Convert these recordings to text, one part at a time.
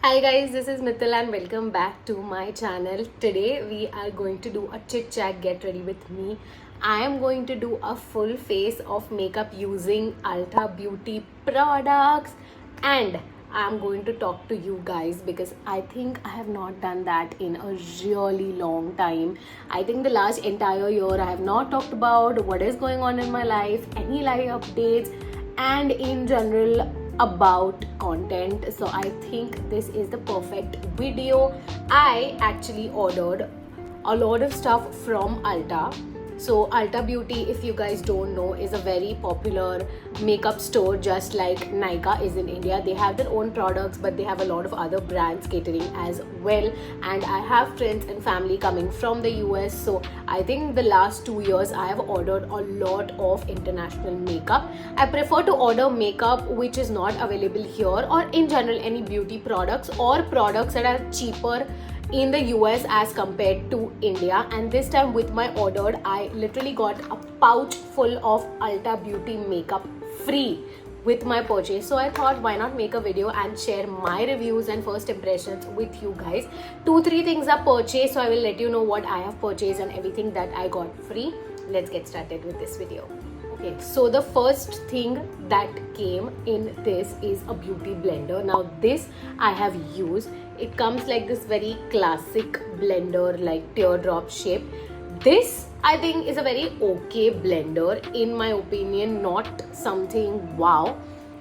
Hi guys, this is Mithil and welcome back to my channel. Today we are going to do a chit chat. Get ready with me. I am going to do a full face of makeup using Ulta Beauty products, and I'm going to talk to you guys because I think I have not done that in a really long time. I think the last entire year I have not talked about what is going on in my life, any life updates, and in general about content. So I think this is the perfect video. I actually ordered a lot of stuff from Ulta. So Ulta Beauty, if you guys don't know, is a very popular makeup store, just like Nykaa is in India. They have their own products, but they have a lot of other brands catering as well. And I have friends and family coming from the US, so I think the last 2 years I have ordered a lot of international makeup. I prefer to order makeup which is not available here, or in general any beauty products or products that are cheaper in the US as compared to India. And this time with my order, I literally got a pouch full of Ulta Beauty makeup free with my purchase. So I thought, why not make a video and share my reviews and first impressions with you guys. 2-3 things are purchased, so I will let you know what I have purchased and everything that I got free. Let's get started with this video. Okay, so the first thing that came in this is a beauty blender. Now this I have used. It comes like this very classic blender, like teardrop shape. This I think is a very okay blender in my opinion, not something wow,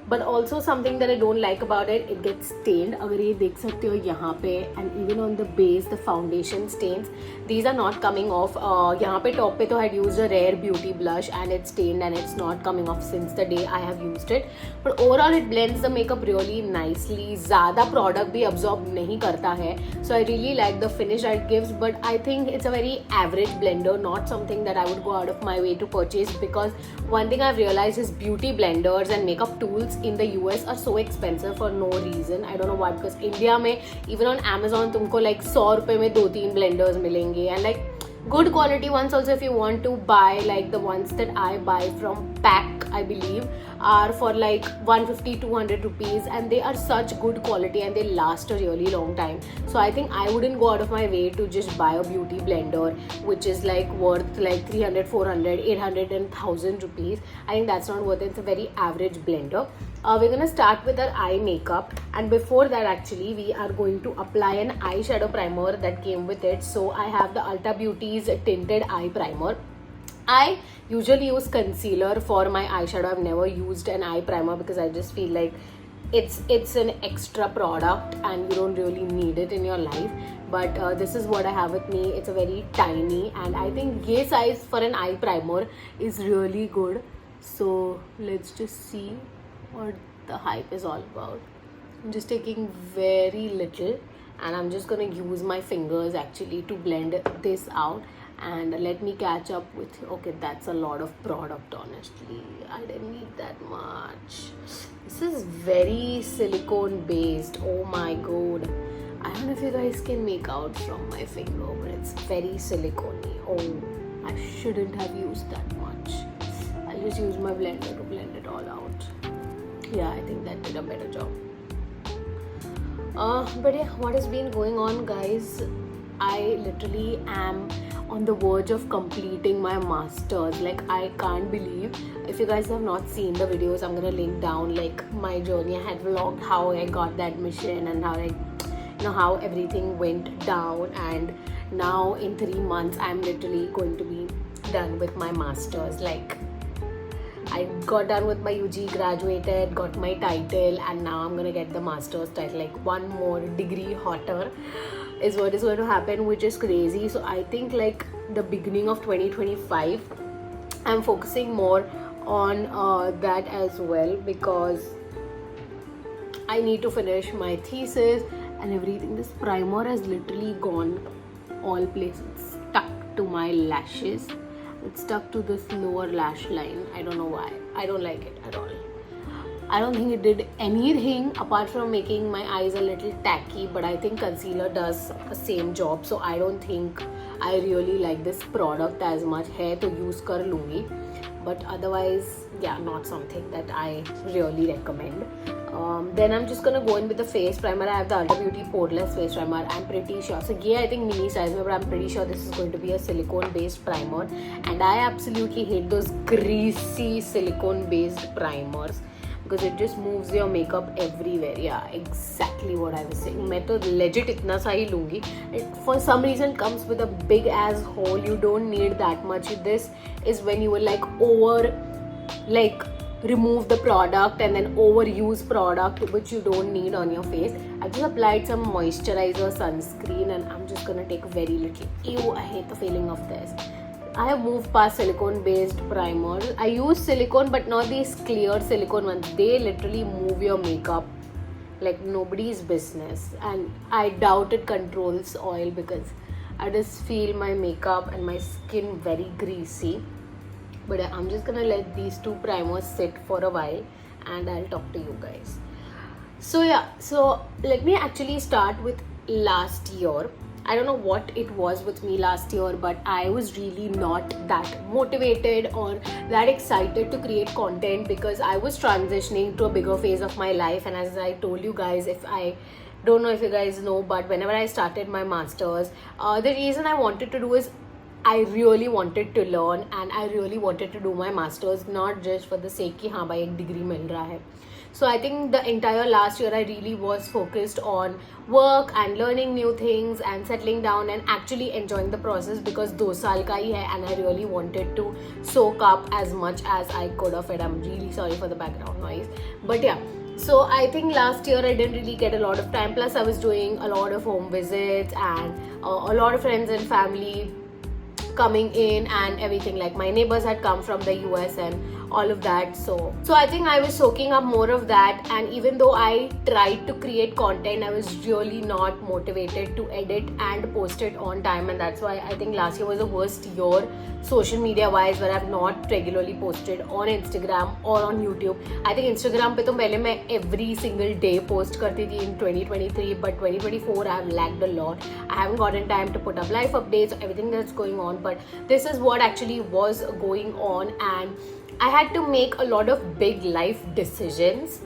but also something that I don't like about it. It gets stained. अगर ये देख सकते हो यहाँ पे, and even on the base the foundation stains, these are not coming off. यहाँ पे top पे तो I had used a Rare Beauty blush and it's stained and it's not coming off since the day I have used it. But overall it blends the makeup really nicely. ज़्यादा product भी absorb नहीं करता है, so I really like the finish that it gives. But I think it's a very average blender, not something that I would go out of my way to purchase, because one thing I've realized is beauty blenders and makeup tools in the US are so expensive for no reason. I don't know why, because India में even on Amazon तुमको like 100 रुपए में 2-3 blenders मिलेंगे, and like good quality ones also. If you want to buy, like the ones that I buy from Pack, I believe, are for like 150-200 rupees, and they are such good quality and they last a really long time. So I think I wouldn't go out of my way to just buy a beauty blender which is like worth like 300, 400, 800 and 1000 rupees. I think that's not worth it. It's a very average blender. We're gonna start with our eye makeup, and before that actually we are going to apply an eyeshadow primer that came with it. So I have the Ulta Beauty's tinted eye primer. I usually use concealer for my eyeshadow. I've never used an eye primer because I just feel like it's an extra product and you don't really need it in your life. But this is what I have with me. It's a very tiny, and I think this size for an eye primer is really good. So let's just see what the hype is all about. I'm just taking very little, and I'm just gonna use my fingers actually to blend this out. And let me catch up with, okay, that's a lot of product, honestly. I didn't need that much. This is very silicone based. Oh my god, I don't know if you guys can make out from my finger, but it's very silicone-y. Oh, I shouldn't have used that much. I'll just use my blender to blend it all out. Yeah, I think that did a better job. But yeah, what has been going on, guys? I literally am on the verge of completing my masters. Like, I can't believe. If you guys have not seen the videos, I'm gonna link down like my journey. I had vlogged how I got the admission and how everything went down. And now in 3 months I'm literally going to be done with my masters. Like, I got done with my UG, graduated, got my title, and now I'm gonna get the master's title. Like, one more degree hotter is what is going to happen, which is crazy. So I think like the beginning of 2025, I'm focusing more on that as well, because I need to finish my thesis and everything. This primer has literally gone all places, stuck to my lashes. It's stuck to this lower lash line. I don't know why. I don't like it at all. I don't think it did anything apart from making my eyes a little tacky, but I think concealer does the same job. So I don't think I really like this product as much. है तो use कर लूँगी, but otherwise yeah, not something that I really recommend. Then I'm just gonna go in with the face primer. I have the Ulta Beauty Poreless face primer. I'm pretty sure, so yeah, I think mini size mein, but I'm pretty sure this is going to be a silicone based primer, and I absolutely hate those greasy silicone based primers because it just moves your makeup everywhere. Yeah, exactly what I was saying. मैं तो legit इतना सा ही लूँगी. It for some reason comes with a big ass hole. You don't need that much. This is when you will like remove the product and then overuse product which you don't need on your face. I just applied some moisturizer, sunscreen, and I'm just gonna take very little. Ew, I hate the feeling of this. I have moved past silicone based primers. I use silicone but not these clear silicone ones. They literally move your makeup like nobody's business, and I doubt it controls oil because I just feel my makeup and my skin very greasy. But I'm just gonna let these two primers sit for a while and I'll talk to you guys. So yeah, so let me actually start with last year. I don't know what it was with me last year, but I was really not that motivated or that excited to create content because I was transitioning to a bigger phase of my life. And as I told you guys, if I don't know if you guys know, but whenever I started my masters, the reason I wanted to do is I really wanted to learn and I really wanted to do my masters, not just for the sake कि हाँ भाई एक degree मिल रहा है. So I think the entire last year I really was focused on work and learning new things and settling down and actually enjoying the process because 2 साल का ही है and I really wanted to soak up as much as I could of it. I'm really sorry for the background noise, but yeah. So I think last year I didn't really get a lot of time, plus I was doing a lot of home visits and a lot of friends and family coming in and everything. Like my neighbors had come from the US and all of that, so I think I was soaking up more of that. And even though I tried to create content, I was really not motivated to edit and post it on time, and that's why I think last year was the worst year social media wise, where I've not regularly posted on Instagram or on YouTube. I think Instagram पे तो पहले मैं every single day post करती थी in 2023, but 2024 I have lagged a lot. I haven't gotten time to put up life updates, everything that's going on, but this is what actually was going on, and I had to make a lot of big life decisions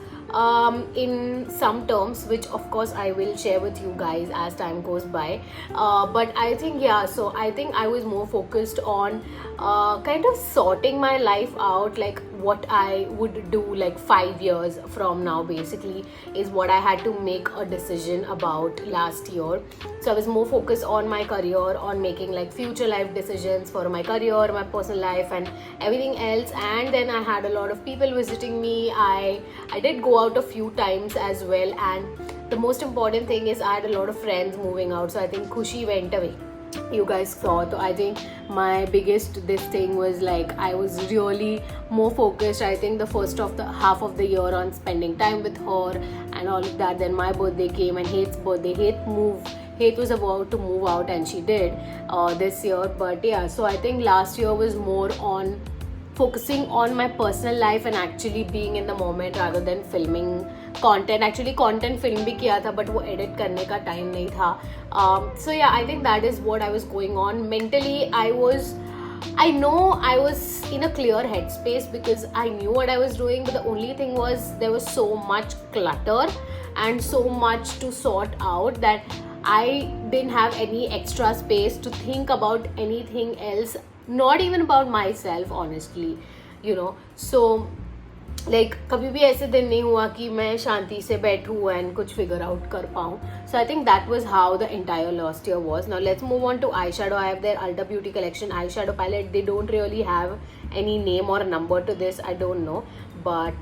in some terms, which of course I will share with you guys as time goes by. But I think, yeah, so I think I was more focused on kind of sorting my life out, like what I would do like 5 years from now basically is what I had to make a decision about last year. So I was more focused on my career, on making like future life decisions for my career, my personal life and everything else. And then I had a lot of people visiting me. I did go out a few times as well, and the most important thing is I had a lot of friends moving out, so I think Khushi went away. You guys saw, so I think my biggest this thing was like I was really more focused, I think the first of the half of the year, on spending time with her and all of that. Then my birthday came and Hate's birthday. Hate was about to move out and she did this year. But yeah, so I think last year was more on focusing on my personal life and actually being in the moment rather than filming content. Actually content film bhi kiya tha, but wo edit karne ka time nahi tha. So yeah, I think that is what I was going on. Mentally I know I was in a clear headspace because I knew what I was doing, but the only thing was there was so much clutter and so much to sort out that I didn't have any extra space to think about anything else, not even about myself, honestly, you know. So like कभी भी ऐसे दिन नहीं हुआ कि मैं शांति से बैठूं and कुछ figure out कर पाऊं. So I think that was how the entire last year was. Now let's move on to eyeshadow. I have their Ulta Beauty collection eyeshadow palette. They don't really have any name or number to this, I don't know, but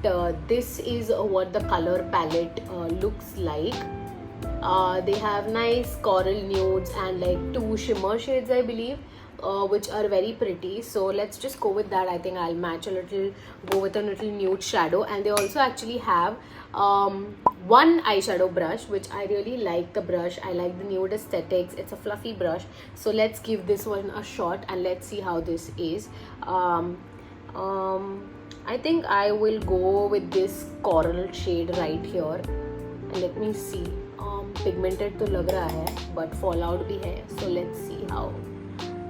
this is what the color palette looks like. They have nice coral nudes and like 2 shimmer shades, I believe, which are very pretty. So let's just go with that. I think I'll go with a little nude shadow. And they also actually have one eyeshadow brush, which I really like the brush. I like the nude aesthetics. It's a fluffy brush. So let's give this one a shot and let's see how this is. I think I will go with this coral shade right here. And let me see. Pigmented तो लग रहा है, but fallout भी है. So let's see how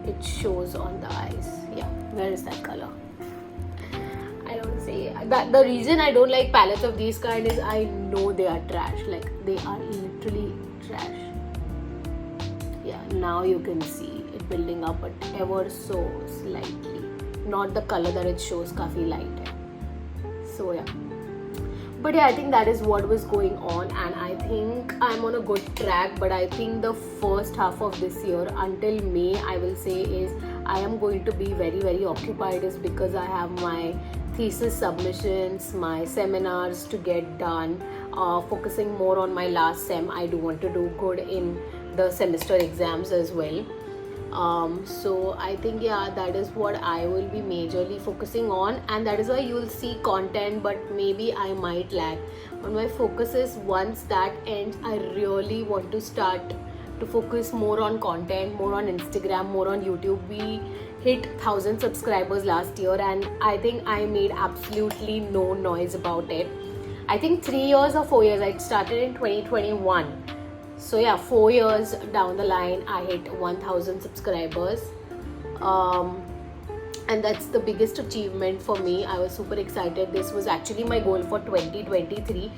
it shows on the eyes. Yeah, where is that color? I don't say that the reason I don't like palettes of these kind is I know they are trash. Like they are literally trash. Yeah, now you can see it building up, but ever so slightly. Not the color that it shows, काफी light है. So yeah. But yeah, I think that is what was going on, and I think I'm on a good track. But I think the first half of this year until May, I will say, is I am going to be very, very occupied, is because I have my thesis submissions, my seminars to get done, focusing more on my last sem. I do want to do good in the semester exams as well. So I think, yeah, that is what I will be majorly focusing on, and that is why you will see content, but maybe I might lag. But my focus is, once that ends, I really want to start to focus more on content, more on Instagram, more on YouTube. We hit 1,000 subscribers last year, and I think I made absolutely no noise about it. I think 3 years or 4 years, I started in 2021. So yeah, 4 years down the line, I hit 1,000 subscribers, and that's the biggest achievement for me. I was super excited. This was actually my goal for 2023,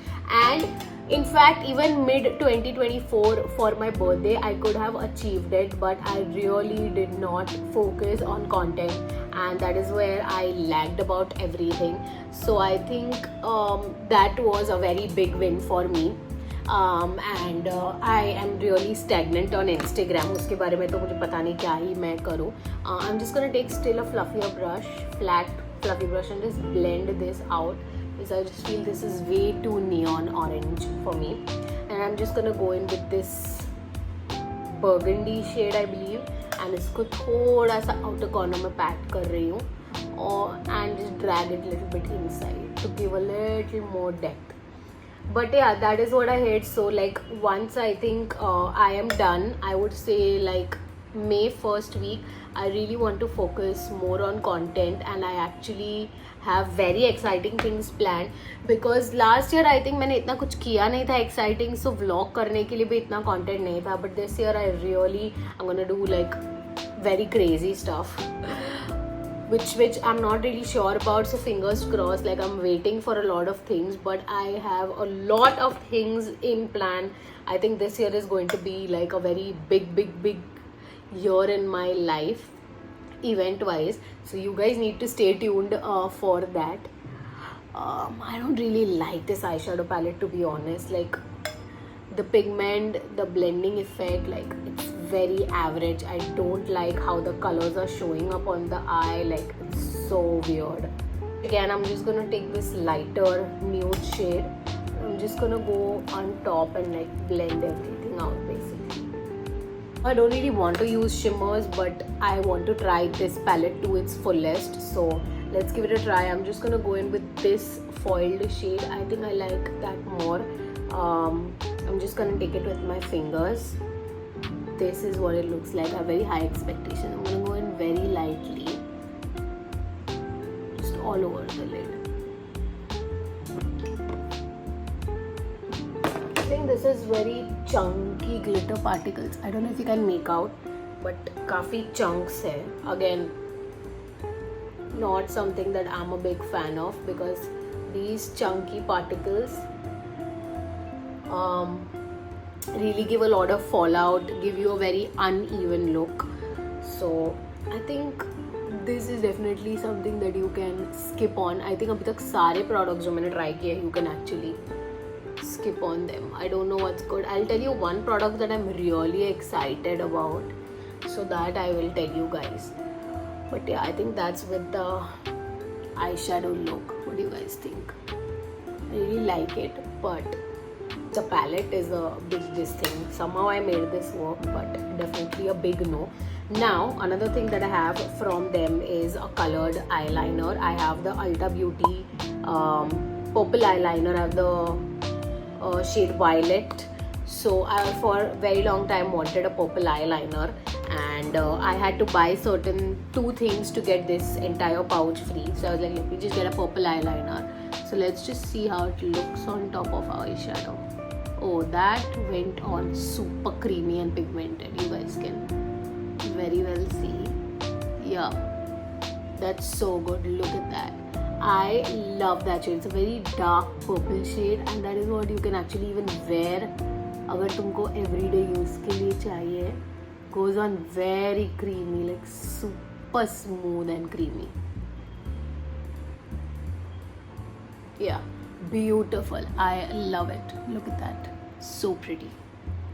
and in fact, even mid 2024 for my birthday, I could have achieved it, but I really did not focus on content, and that is where I lagged about everything. So I think that was a very big win for me. And I am really stagnant on Instagram. उसके बारे में तो मुझे पता नहीं क्या ही मैं करूँ. I'm just gonna take still a fluffier brush, flat fluffy brush, and just blend this out, because I just feel this is way too neon orange for me. And I'm just gonna go in with this burgundy shade, I believe, and इसको थोड़ा सा outer corner में pat कर रही हूँ, and just drag it a little bit inside to give a little more depth. But yeah, that is what I hate. So like, once I think I am done, I would say like May first week, I really want to focus more on content, and I actually have very exciting things planned, because last year I think मैंने इतना कुछ किया नहीं था exciting, so vlog करने के लिए भी इतना content नहीं था. But this year I'm gonna do like very crazy stuff, which I'm not really sure about, so fingers crossed. Like, I'm waiting for a lot of things, but I have a lot of things in plan. I think this year is going to be like a very big year in my life, event wise, so you guys need to stay tuned for that. I don't really like this eyeshadow palette, to be honest. Like, the pigment, the blending effect, like, it's very average. I don't like how the colors are showing up on the eye. Like, it's so weird. Again, I'm just gonna take this lighter nude shade. I'm just gonna go on top and like blend everything out, basically. I don't really want to use shimmers, but I want to try this palette to its fullest, so let's give it a try. I'm just gonna go in with this foiled shade. I think I like that more. I'm just gonna take it with my fingers. This is what it looks like. I have very high expectation. I'm gonna go in very lightly, just all over the lid. I think this is very chunky glitter particles. I don't know if you can make out, but काफी chunks है. Again, not something that I'm a big fan of, because these chunky particles really give a lot of fallout, give you a very uneven look. So I think this is definitely something that you can skip on. I think अभी तक सारे products जो मैंने try किए, you can actually skip on them. I don't know what's good. I'll tell you one product that I'm really excited about, so that I will tell you guys. But yeah, I think that's with the eyeshadow look. What do you guys think? I really like it, but the palette is a big thing. Somehow I made this work, but definitely a big no. Now, another thing that I have from them is a colored eyeliner. I have the Ulta Beauty purple eyeliner. I have the shade Violet. So I, for a very long time, wanted a purple eyeliner, and I had to buy certain 2 things to get this entire pouch free. So I was like, let me just get a purple eyeliner. So let's just see how it looks on top of our eyeshadow. Oh, that went on super creamy and pigmented. You guys can very well see. Yeah, that's so good. Look at that. I love that shade. It's a very dark purple shade and that is what you can actually even wear अगर तुमको everyday use के लिए चाहिए. Goes on very creamy, like super smooth and creamy. Yeah, beautiful. I love it. Look at that. So pretty.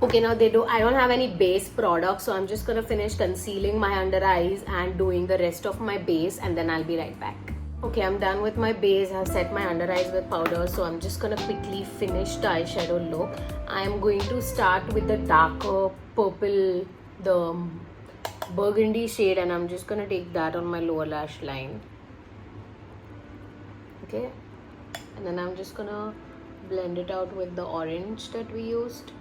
Okay, now I don't have any base product, so I'm just gonna finish concealing my under eyes and doing the rest of my base, and then I'll be right back. Okay, I'm done with my base. I've set my under eyes with powder, so I'm just gonna quickly finish the eyeshadow look. I'm going to start with the darker purple, the burgundy shade, and I'm just gonna take that on my lower lash line. Okay, and then I'm just gonna blend it out with the orange that we used.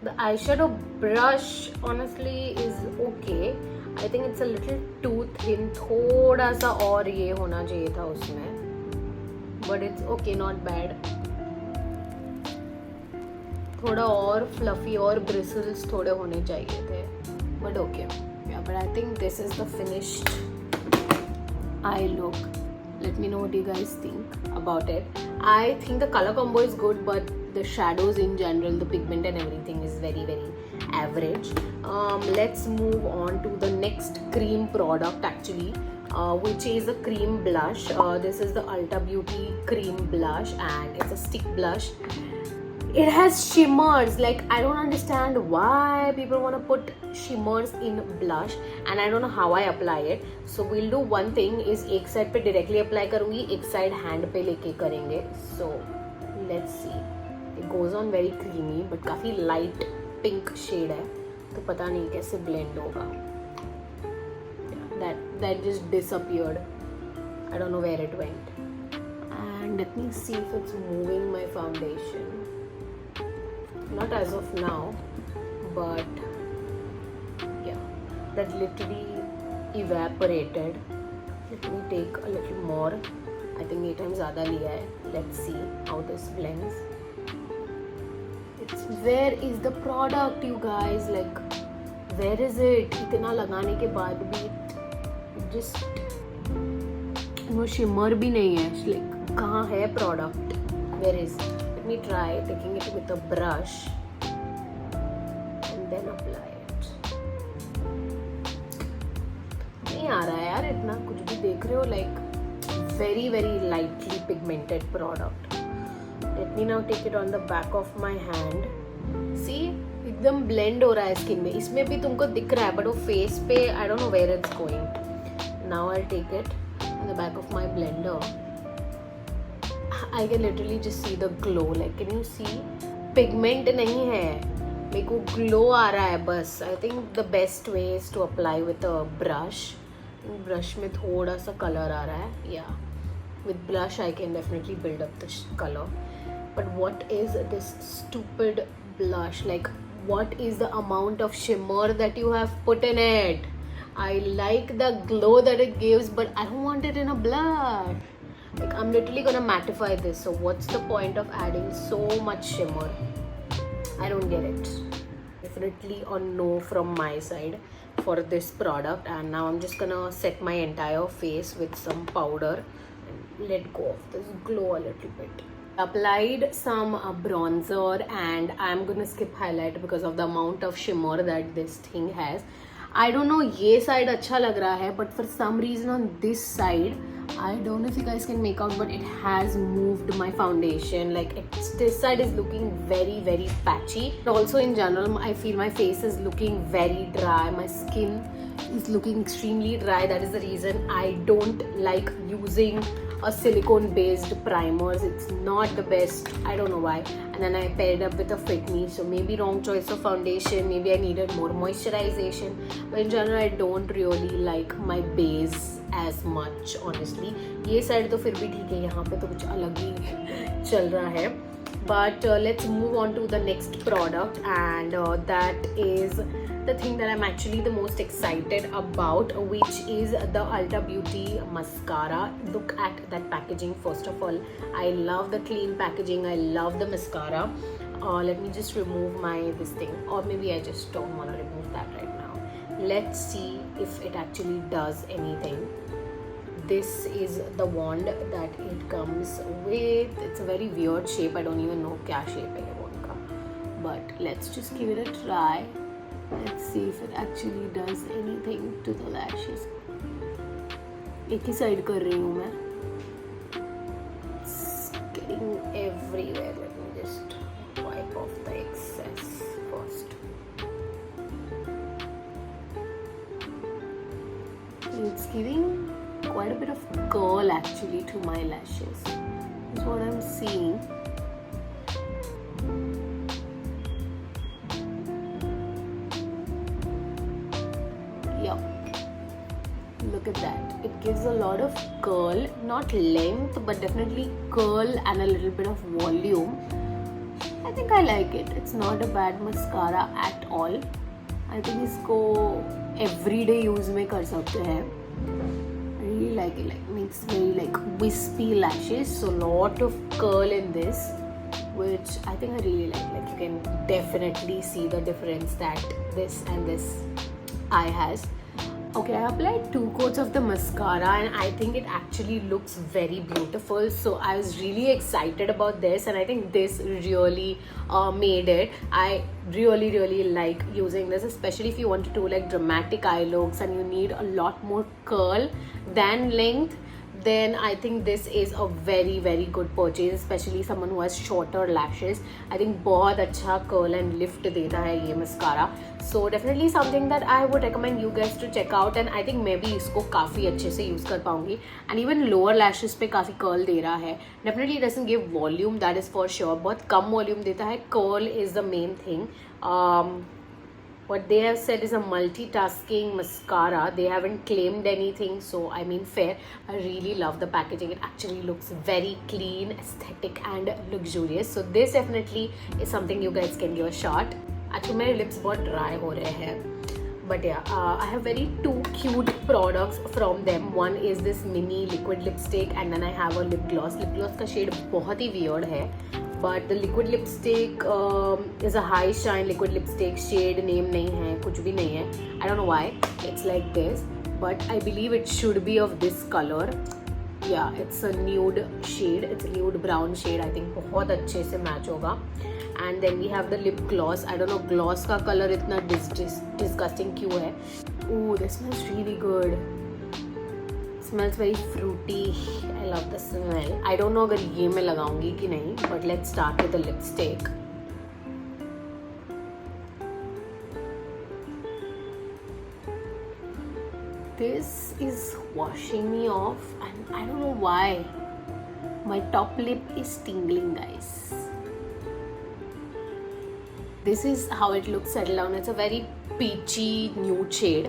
The eyeshadow brush honestly is okay. I think it's a little too thin. थोड़ा सा और ये होना चाहिए था उसमें. But it's okay, not bad. थोड़ा और fluffy और bristles थोड़े होने चाहिए थे. But okay. Yeah, but I think this is the finished eye look. Let me know what you guys think about it. I think the color combo is good, but the shadows in general, the pigment and everything is very average. Let's move on to the next cream product actually, which is a cream blush. This is the Ulta Beauty cream blush and it's a stick blush. It has shimmers. Like, I don't understand why people want to put shimmers in blush, and I don't know how I apply it. So we'll do one thing is एक side पे directly apply करूँगी, एक side hand पे लेके करेंगे. So let's see. It goes on very creamy, but काफी light pink shade है, तो पता नहीं कैसे blend होगा. That just disappeared. I don't know where it went. And let me see if it's moving my foundation. Not as of now, but yeah, that literally evaporated. Let me take a little more. I think 8 times ज़्यादा लिया है. Let's see how this blends. Where is the product, you guys? Like, where is it? इतना लगाने के बाद भी just वो shimmer भी नहीं है. Like, कहाँ है product? Where is it? Let me try taking it with a brush and then apply it. नहीं आ रहा है यार इतना, कुछ भी देख रहे हो. Like, very lightly pigmented product. Let me now take it on the back of my hand. See, एकदम blend हो रहा है skin में. इसमें भी तुमको दिख रहा है, but वो face पे I don't know where it's going. Now I'll take it on the back of my blender. I can literally just see the glow. Like, can you see? Pigment नहीं है, मेरे को glow आ रहा है बस. I think the best way is to apply with a brush. Brush में थोड़ा सा color आ रहा है. Yeah, with blush I can definitely build up the color. But what is this stupid blush? Like, what is the amount of shimmer that you have put in it? I like the glow that it gives, but I don't want it in a blush. Like, I'm literally gonna mattify this, so what's the point of adding so much shimmer? I don't get it. Definitely a no from my side for this product. And now I'm just gonna set my entire face with some powder and let go of this glow a little bit. Applied some bronzer and I'm gonna skip highlight because of the amount of shimmer that this thing has. I don't know, ये side अच्छा लग रहा है, but for some reason on this side, I don't know if you guys can make out, but it has moved my foundation. Like, this side is looking very patchy. Also in general, I feel my face is looking very dry. My skin is looking extremely dry. That is the reason I don't like using a silicone based primers. It's not the best. I don't know why. And then I paired up with a Fit Me, so maybe wrong choice of foundation. Maybe I needed more moisturization. But in general, I don't really like my base as much, honestly. ये side तो फिर भी ठीक है, यहाँ पे तो कुछ अलग ही चल रहा है. But let's move on to the next product, and that is the thing that I'm actually the most excited about, which is the Ulta Beauty mascara. Look at that packaging. First of all, I love the clean packaging. I love the mascara. Let me just remove this thing, or maybe I just don't want to remove that right now. Let's see if it actually does anything. This is the wand that it comes with. It's a very weird shape. I don't even know क्या shape है ये wand का. But let's just give it a try. Let's see if it actually does anything to the lashes. एक ही side कर रही हूँ मैं. It's getting everywhere. Let me just wipe off the excess first. It's giving quite a bit of curl actually to my lashes. Is what I'm seeing. Yeah. Look at that. It gives a lot of curl, not length, but definitely curl and a little bit of volume. I think I like it. It's not a bad mascara at all. I think इसको everyday use में कर सकते हैं. I really like it. Like makes very like wispy lashes. So lot of curl in this, which I think I really like. Like you can definitely see the difference that this and this eye has. Okay, I applied 2 coats of the mascara and I think it actually looks very beautiful. So I was really excited about this, and I think this really made it. I really like using this, especially if you want to do like dramatic eye looks and you need a lot more curl than length. Then I think this is a very good purchase, especially someone who has shorter lashes. I think बहुत अच्छा curl and lift देता है ये mascara. So definitely something that I would recommend you guys to check out, and I think मैं भी इसको काफ़ी अच्छे से use कर पाऊँगी. And even lower lashes पे काफ़ी curl दे रहा है. Definitely doesn't give volume, that is for sure. बहुत कम volume देता है. Curl is the main thing. What they have said is a multitasking mascara. They haven't claimed anything, so I mean fair. I really love the packaging. It actually looks very clean, aesthetic and luxurious. So this definitely is something you guys can give a shot. Actually मेरे lips बहुत dry हो रहे हैं. But yeah, I have very 2 cute products from them. One is this mini liquid lipstick, and then I have a lip gloss. Lip gloss का shade बहुत ही weird है. But the liquid lipstick is a high shine liquid lipstick. Shade name नहीं है, कुछ भी नहीं है. I don't know why it's like this, but I believe it should be of this color. Yeah, it's a nude shade. It's a nude brown shade. I think बहुत अच्छे से match होगा. And then we have the lip gloss. I don't know gloss का color इतना disgusting क्यों है. Ooh, this smells really good. Smells very fruity. I love the smell. I don't know अगर ये मैं लगाऊंगी कि नहीं, but let's start with the lipstick. This is washing me off, and I don't know why. My top lip is tingling, guys. This is how it looks settled down. It's a very peachy nude shade.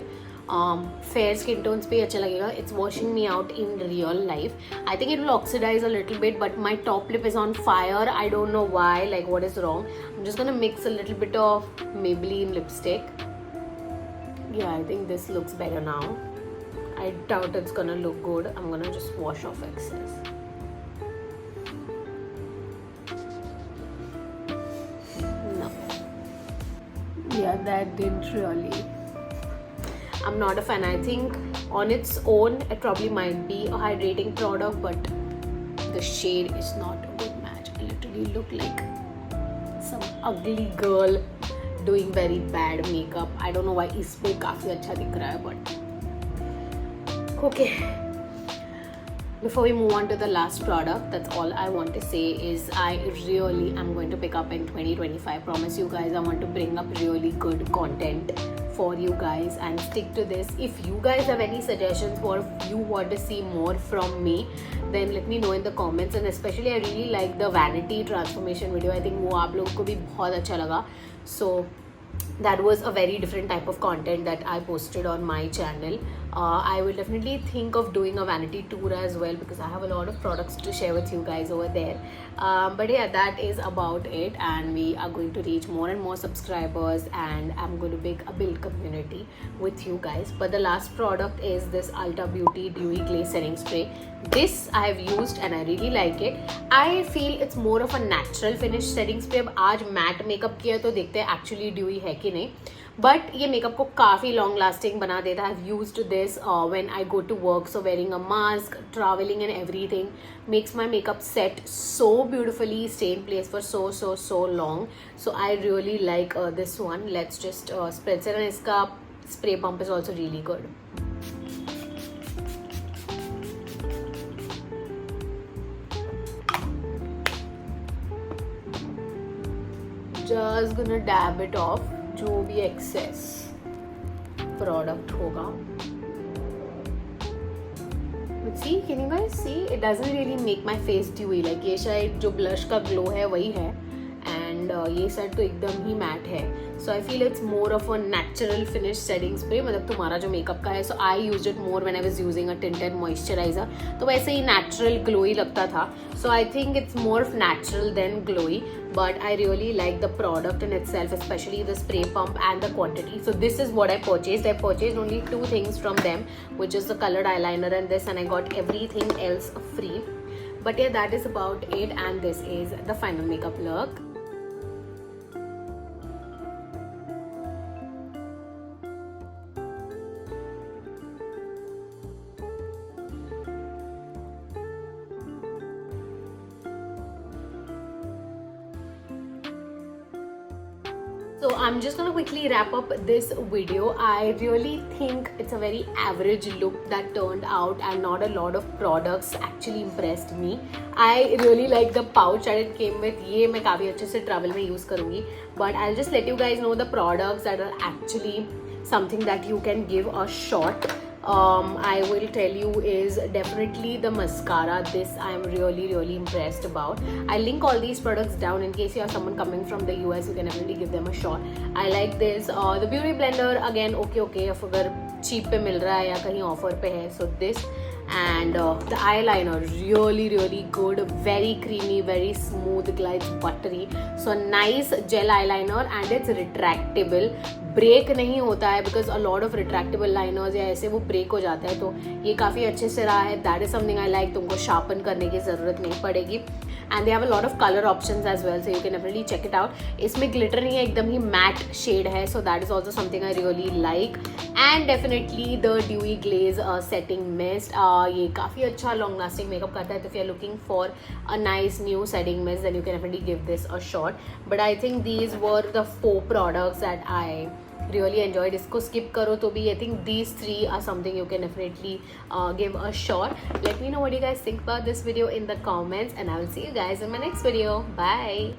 Fair skin tones पे अच्छा लगेगा. It's washing me out in real life. I think it will oxidize a little bit, but my top lip is on fire. I don't know why, like what is wrong. I'm just gonna mix a little bit of Maybelline lipstick. Yeah, I think this looks better now. I doubt it's gonna look good. I'm gonna just wash off excess. No. Yeah, that didn't really. I'm not a fan. I think on its own it probably might be a hydrating product, but the shade is not a good match. I literally look like some ugly girl doing very bad makeup. I don't know why इसपे काफ़ी अच्छा दिख रहा है, but okay. Before we move on to the last product, that's all I want to say is I really am going to pick up in 2025. Promise you guys, I want to bring up really good content for you guys and stick to this. If you guys have any suggestions or if you want to see more from me, then let me know in the comments. And especially I really like the vanity transformation video. I think वो आप लोगों को भी बहुत अच्छा लगा. So that was a very different type of content that I posted on my channel. I will definitely think of doing a vanity tour as well, because I have a lot of products to share with you guys over there. But yeah, that is about it, and we are going to reach more and more subscribers, and I'm going to build community with you guys. But the last product is this Ulta Beauty Dewy Glaze Setting Spray. This I have used and I really like it. I feel it's more of a natural finish setting spray. अब आज matte makeup किया तो देखते हैं actually dewy है कि नहीं, but ये मेकअप को काफ़ी लॉन्ग लास्टिंग बना देता है. I have used this when I go to work, so wearing a mask, travelling and everything makes my makeup set so beautifully, stay in place for so long. So I really like this one. Let's just spritz it, and iska spray pump is also really good. Just gonna dab it off जो भी excess product होगा. But see, can you guys see? It doesn't really make my face dewy. Like ये शायद जो blush का glow है वही है, and ये साइड तो एकदम ही मैट है. So I feel it's more of a natural finish setting spray. मतलब तुम्हारा जो मेकअप का है. So I used it more when I was using a tinted moisturizer. तो वैसे ही natural glowy लगता था. So I think it's more natural than glowy. But I really like the product in itself, especially the spray pump and the quantity. So this is what I purchased. I purchased only 2 things from them, which is the colored eyeliner and this, and I got everything else free. But yeah, that is about it, and this is the final makeup look. So I'm just gonna quickly wrap up this video. I really think it's a very average look that turned out, and not a lot of products actually impressed me. I really like the pouch that it came with. ये मैं काफ़ी अच्छे से travel में use करूँगी. But I'll just let you guys know the products that are actually something that you can give a shot. I will tell you is definitely the mascara. This I am really impressed about. I'll link all these products down in case you have someone coming from the US, you can definitely give them a shot. I like this. The beauty blender, again okay, if अगर cheap पे मिल रहा है या कहीं offer पे है, so this. And the eyeliner, really good, very creamy, very smooth, glides buttery. So nice gel eyeliner, and it's retractable. Break नहीं होता है, because a lot of retractable liners या ऐसे वो ब्रेक हो जाता है, तो ये काफ़ी अच्छे से रहा है. That is something I like. तुमको शार्पन करने की ज़रूरत नहीं पड़ेगी. And they have a lot of color options as well, so you can definitely check it out. इसमें glitter नहीं है, एकदम ही matte shade है, so that is also something I really like. And definitely the dewy glaze setting mist. ये काफ़ी अच्छा long lasting makeup करता है, तो if you are looking for a nice new setting mist, then you can definitely give this a shot. But I think these were the 4 products that I really enjoyed. इसको skip करो तो भी I think these 3 are something you can definitely give a shot. Let me know what you guys think about this video in the comments, and I will see you guys in my next video. Bye.